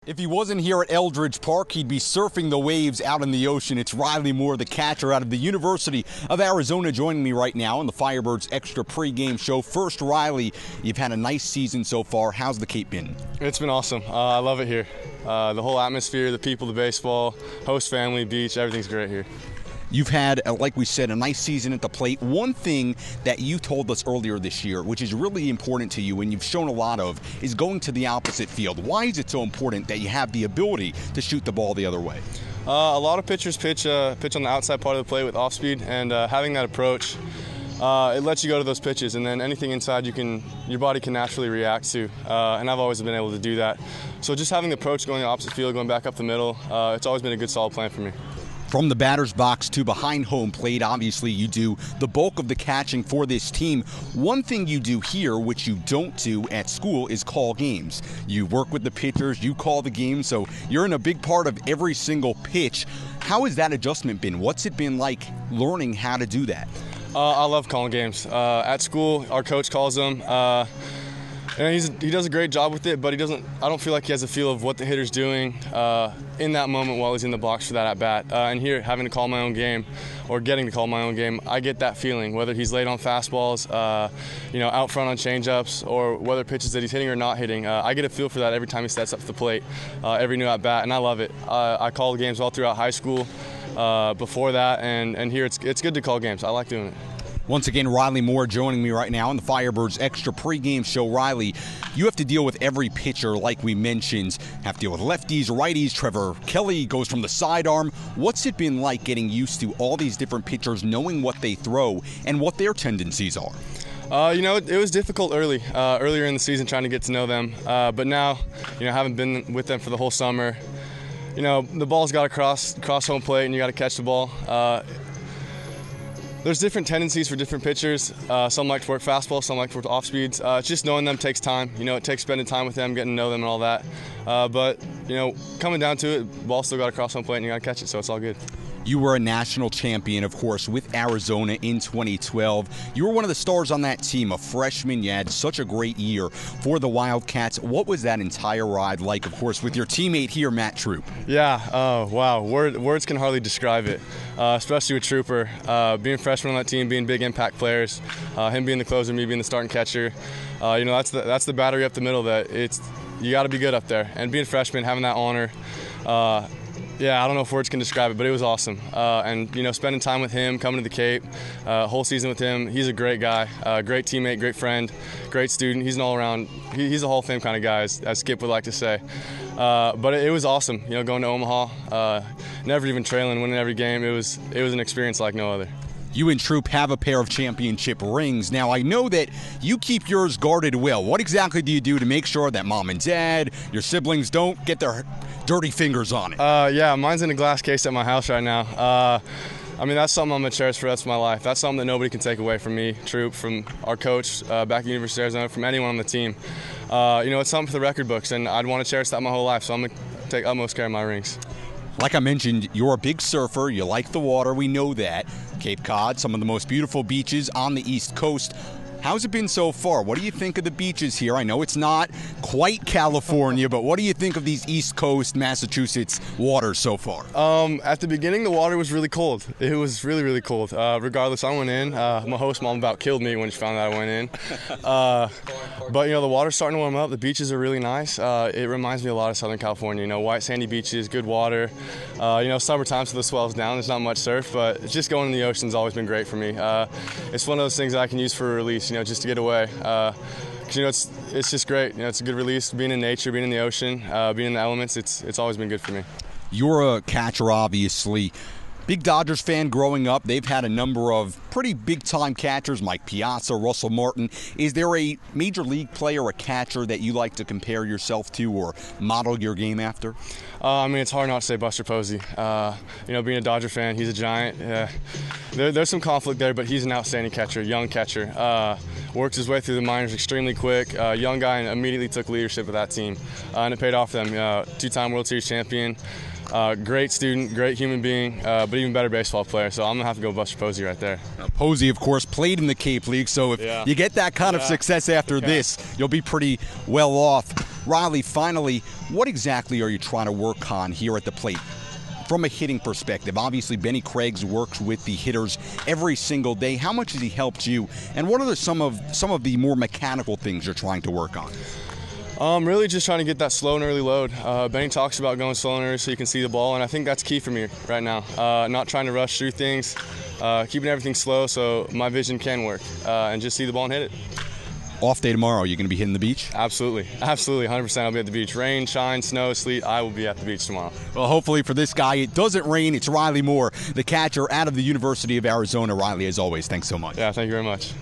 If he wasn't here at Eldridge Park, he'd be surfing the waves out in the ocean. It's Riley Moore, the catcher out of the University of Arizona, joining me right now on the Firebirds Extra pregame show. First, Riley, you've had a nice season so far. How's the Cape been? It's been awesome. I love it here. The whole atmosphere, the people, the baseball, host family, beach, everything's great here. You've had, like we said, a nice season at the plate. One thing that you told us earlier this year, which is really important to you and you've shown a lot of, is going to the opposite field. Why is it so important that you have the ability to shoot the ball the other way? A lot of pitchers pitch on the outside part of the plate with off speed, and having that approach, it lets you go to those pitches, and then anything inside your body can naturally react to, and I've always been able to do that. So just having the approach, going the opposite field, going back up the middle, it's always been a good solid plan for me. From the batter's box to behind home plate, obviously you do the bulk of the catching for this team. One thing you do here, which you don't do at school, is call games. You work with the pitchers, you call the games, so you're in a big part of every single pitch. How has that adjustment been? What's it been like learning how to do that? I love calling games. At school, our coach calls them. And he does a great job with it, but I don't feel like he has a feel of what the hitter's doing in that moment while he's in the box for that at-bat. And here, having to call my own game or getting to call my own game, I get that feeling, whether he's late on fastballs, out front on changeups, or whether pitches that he's hitting or not hitting. I get a feel for that every time he steps up to the plate, every new at-bat, and I love it. I called games all throughout high school, before that, and here it's good to call games. I like doing it. Once again, Riley Moore joining me right now on the Firebirds Extra pregame show. Riley, you have to deal with every pitcher, like we mentioned. Have to deal with lefties, righties. Trevor Kelly goes from the sidearm. What's it been like getting used to all these different pitchers, knowing what they throw and what their tendencies are? It was difficult earlier in the season trying to get to know them. But now, having been with them for the whole summer, the ball's got to cross home plate and you got to catch the ball. There's different tendencies for different pitchers. Some like to work fastball, some like to work off speeds. Just knowing them takes time. It takes spending time with them, getting to know them and all that. But coming down to it, ball still got to cross home plate and you got to catch it, so it's all good. You were a national champion, of course, with Arizona in 2012. You were one of the stars on that team, a freshman. You had such a great year for the Wildcats. What was that entire ride like, of course, with your teammate here, Matt Troop? Yeah, wow. Words can hardly describe it, especially with Trooper. Being freshmen on that team, being big impact players, him being the closer, me being the starting catcher. That's the battery up the middle that you got to be good up there. And being a freshman, having that honor, I don't know if words can describe it, but it was awesome. And spending time with him, coming to the Cape, whole season with him. He's a great guy, great teammate, great friend, great student. He's an all-around, he's a Hall of Fame kind of guy, as Skip would like to say. But it was awesome, going to Omaha, never even trailing, winning every game. It was an experience like no other. You and Troop have a pair of championship rings. Now, I know that you keep yours guarded well. What exactly do you do to make sure that mom and dad, your siblings, don't get their dirty fingers on it? Mine's in a glass case at my house right now. That's something I'm going to cherish for the rest of my life. That's something that nobody can take away from me, Troop, from our coach back at University of Arizona, from anyone on the team. It's something for the record books, and I'd want to cherish that my whole life, so I'm going to take utmost care of my rings. Like I mentioned, you're a big surfer. You like the water. We know that. Cape Cod, some of the most beautiful beaches on the East Coast. How's it been so far? What do you think of the beaches here? I know it's not quite California, but what do you think of these East Coast, Massachusetts waters so far? At the beginning, the water was really cold. It was really, really cold. Regardless, I went in. My host mom about killed me when she found out I went in. But the water's starting to warm up. The beaches are really nice. It reminds me a lot of Southern California. White sandy beaches, good water. Summertime, so the swell's down. There's not much surf, but just going in the ocean's always been great for me. It's one of those things that I can use for release. Just to get away. It's just great. It's a good release. Being in nature, being in the ocean, being in the elements, it's always been good for me. You're a catcher, obviously. Big Dodgers fan growing up. They've had a number of pretty big-time catchers, Mike Piazza, Russell Martin. Is there a major league player, a catcher that you like to compare yourself to or model your game after? It's hard not to say Buster Posey. Being a Dodger fan, he's a giant. There's some conflict there, but he's an outstanding catcher, young catcher. Worked his way through the minors extremely quick. Young guy, and immediately took leadership of that team. And it paid off for them. Two-time World Series champion. Great student, great human being, but even better baseball player. So I'm going to have to go Buster Posey right there. Posey, of course, played in the Cape League, so if you get that kind of success after this, you'll be pretty well off. Riley, finally, what exactly are you trying to work on here at the plate? From a hitting perspective, obviously Benny Craigs works with the hitters every single day. How much has he helped you, and what are some of the more mechanical things you're trying to work on? Really just trying to get that slow and early load. Benny talks about going slow and early so you can see the ball, and I think that's key for me right now. Not trying to rush through things, keeping everything slow so my vision can work, and just see the ball and hit it. Off day tomorrow, you're going to be hitting the beach? Absolutely, 100%. I'll be at the beach. Rain, shine, snow, sleet, I will be at the beach tomorrow. Well, hopefully for this guy, it doesn't rain. It's Riley Moore, the catcher out of the University of Arizona. Riley, as always, thanks so much. Yeah, thank you very much.